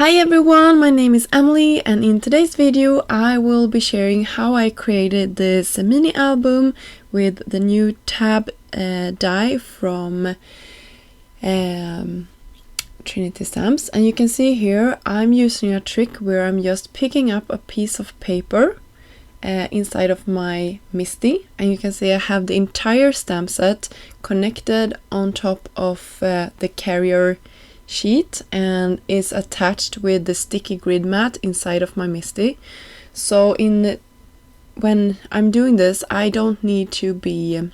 Hi everyone, my name is Emily, and in today's video I will be sharing how I created this mini album with the new tab die from Trinity stamps. And you can see here I'm using a trick where I'm just picking up a piece of paper inside of my MISTI, and you can see I have the entire stamp set connected on top of the carrier sheet and is attached with the sticky grid mat inside of my MISTI. So when I'm doing this, I don't need to be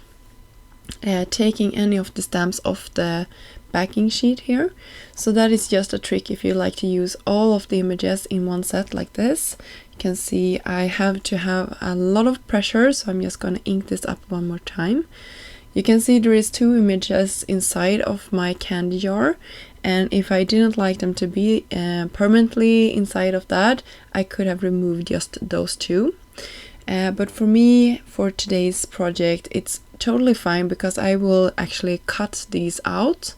taking any of the stamps off the backing sheet here. So that is just a trick if you like to use all of the images in one set like this. You can see I have to have a lot of pressure, so I'm just gonna ink this up one more time. You can see there is two images inside of my candy jar, and if I didn't like them to be permanently inside of that, I could have removed just those two. But for me, for today's project, it's totally fine because I will actually cut these out.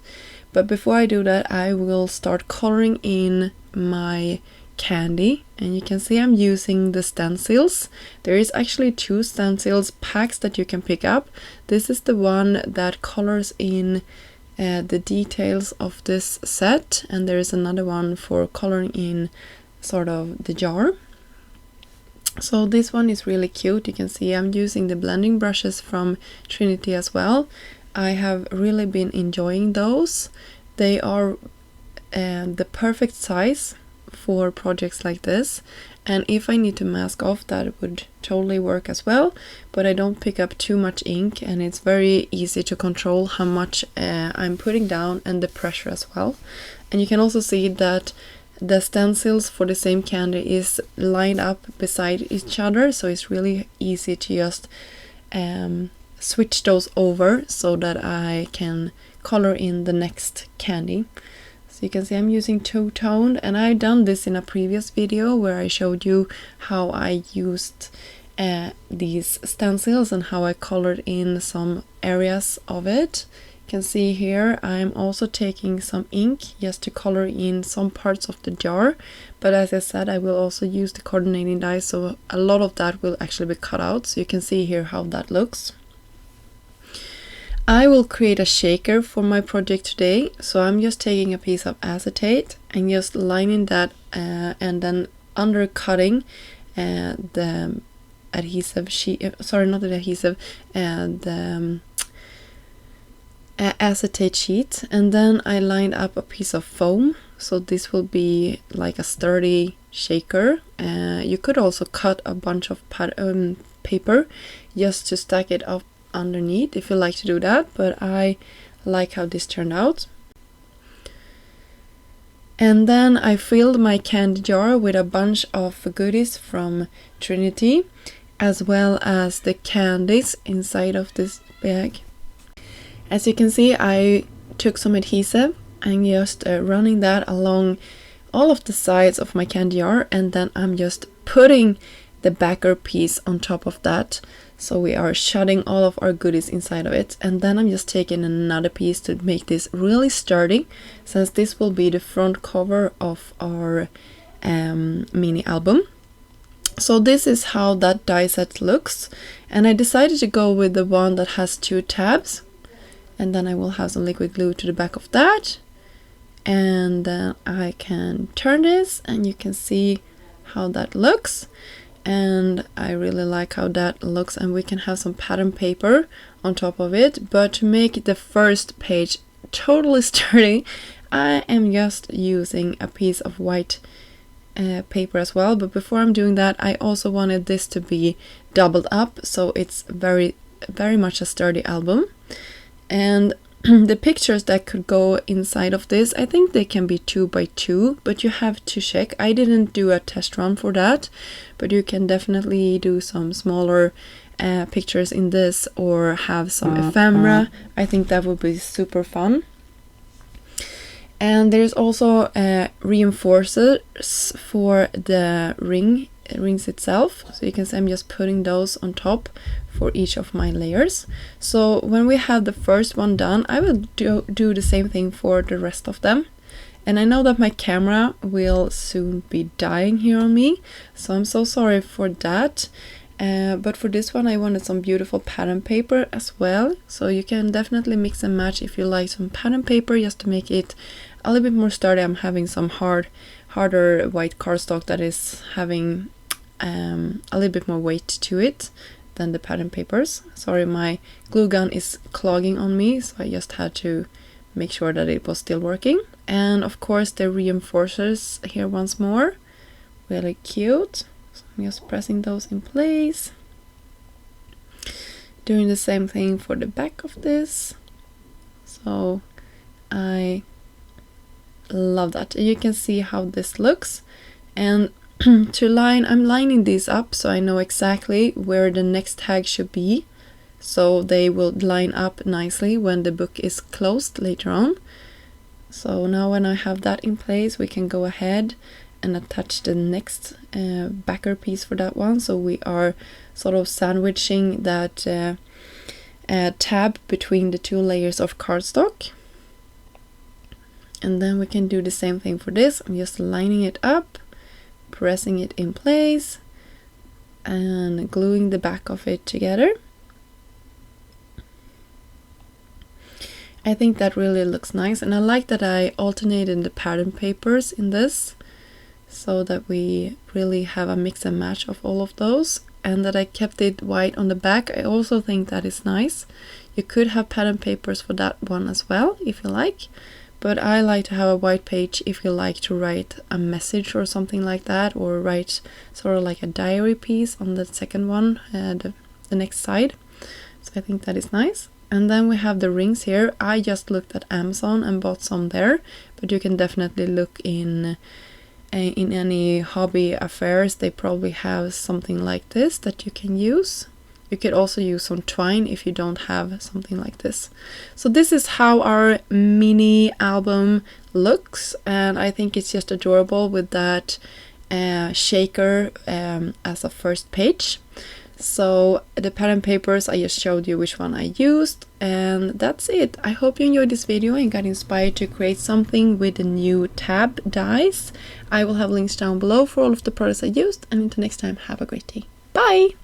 But before I do that, I will start coloring in my candy, and you can see I'm using the stencils. There is actually two stencils packs that you can pick up. This is the one that colors in the details of this set, and there is another one for coloring in sort of the jar. So this one is really cute. You can see I'm using the blending brushes from Trinity as well. I have really been enjoying those. They are the perfect size for projects like this, and if I need to mask off, that would totally work as well, but I don't pick up too much ink, and it's very easy to control how much I'm putting down and the pressure as well. And you can also see that the stencils for the same candy is lined up beside each other, so it's really easy to just switch those over so that I can color in the next candy. So you can see I'm using two-toned, and I've done this in a previous video where I showed you how I used these stencils and how I colored in some areas of it. You can see here I'm also taking some ink just to color in some parts of the jar, but as I said, I will also use the coordinating die, so a lot of that will actually be cut out, so you can see here how that looks. I will create a shaker for my project today, so I'm just taking a piece of acetate and just lining that and then undercutting the adhesive sheet, not the adhesive, the acetate sheet, and then I lined up a piece of foam, so this will be like a sturdy shaker. You could also cut a bunch of paper just to stack it up underneath if you like to do that, but I like how this turned out. And then I filled my candy jar with a bunch of goodies from Trinity, as well as the candies inside of this bag. As you can see, I took some adhesive and just running that along all of the sides of my candy jar, and then I'm just putting the backer piece on top of that, so we are shutting all of our goodies inside of it. And then I'm just taking another piece to make this really sturdy, since this will be the front cover of our mini album. So this is how that die set looks, and I decided to go with the one that has two tabs, and then I will have some liquid glue to the back of that, and then I can turn this and you can see how that looks. And I really like how that looks, and we can have some pattern paper on top of it. But to make the first page totally sturdy, I am just using a piece of white paper as well. But before I'm doing that, I also wanted this to be doubled up, so it's very much a sturdy album. And the pictures that could go inside of this, I think they can be 2 by 2, but you have to check. I didn't do a test run for that, but you can definitely do some smaller pictures in this, or have some ephemera. I think that would be super fun. And there's also reinforcers for the rings itself, so you can see I'm just putting those on top for each of my layers. So when we have the first one done, I will do the same thing for the rest of them, And I know that my camera will soon be dying here on me, so I'm so sorry for that. But for this one I wanted some beautiful pattern paper as well, so you can definitely mix and match if you like some pattern paper just to make it a little bit more sturdy. I'm having some harder white cardstock that is having a little bit more weight to it than the pattern papers. Sorry, my glue gun is clogging on me, so I just had to make sure that it was still working. And of course the reinforcers here once more, really cute. So I'm just pressing those in place. Doing the same thing for the back of this. So I love that. And you can see how this looks. And I'm lining these up so I know exactly where the next tag should be, so they will line up nicely when the book is closed later on. So now when I have that in place, we can go ahead and attach the next backer piece for that one. So we are sort of sandwiching that tab between the two layers of cardstock. And then we can do the same thing for this. I'm just lining it up, pressing it in place, and gluing the back of it together. I think that really looks nice, and I like that I alternated the pattern papers in this so that we really have a mix and match of all of those, and that I kept it white on the back. I also think that is nice. You could have pattern papers for that one as well if you like, but I like to have a white page if you like to write a message or something like that, or write sort of like a diary piece on the second one, the next side. So I think that is nice. And then we have the rings here. I just looked at Amazon and bought some there, but you can definitely look in any hobby affairs. They probably have something like this that you can use. You could also use some twine if you don't have something like this. So this is how our mini album looks, and I think it's just adorable with that shaker as a first page. So the pattern papers, I just showed you which one I used, and that's it. I hope you enjoyed this video and got inspired to create something with the new tab dies. I will have links down below for all of the products I used, and until next time, have a great day. Bye!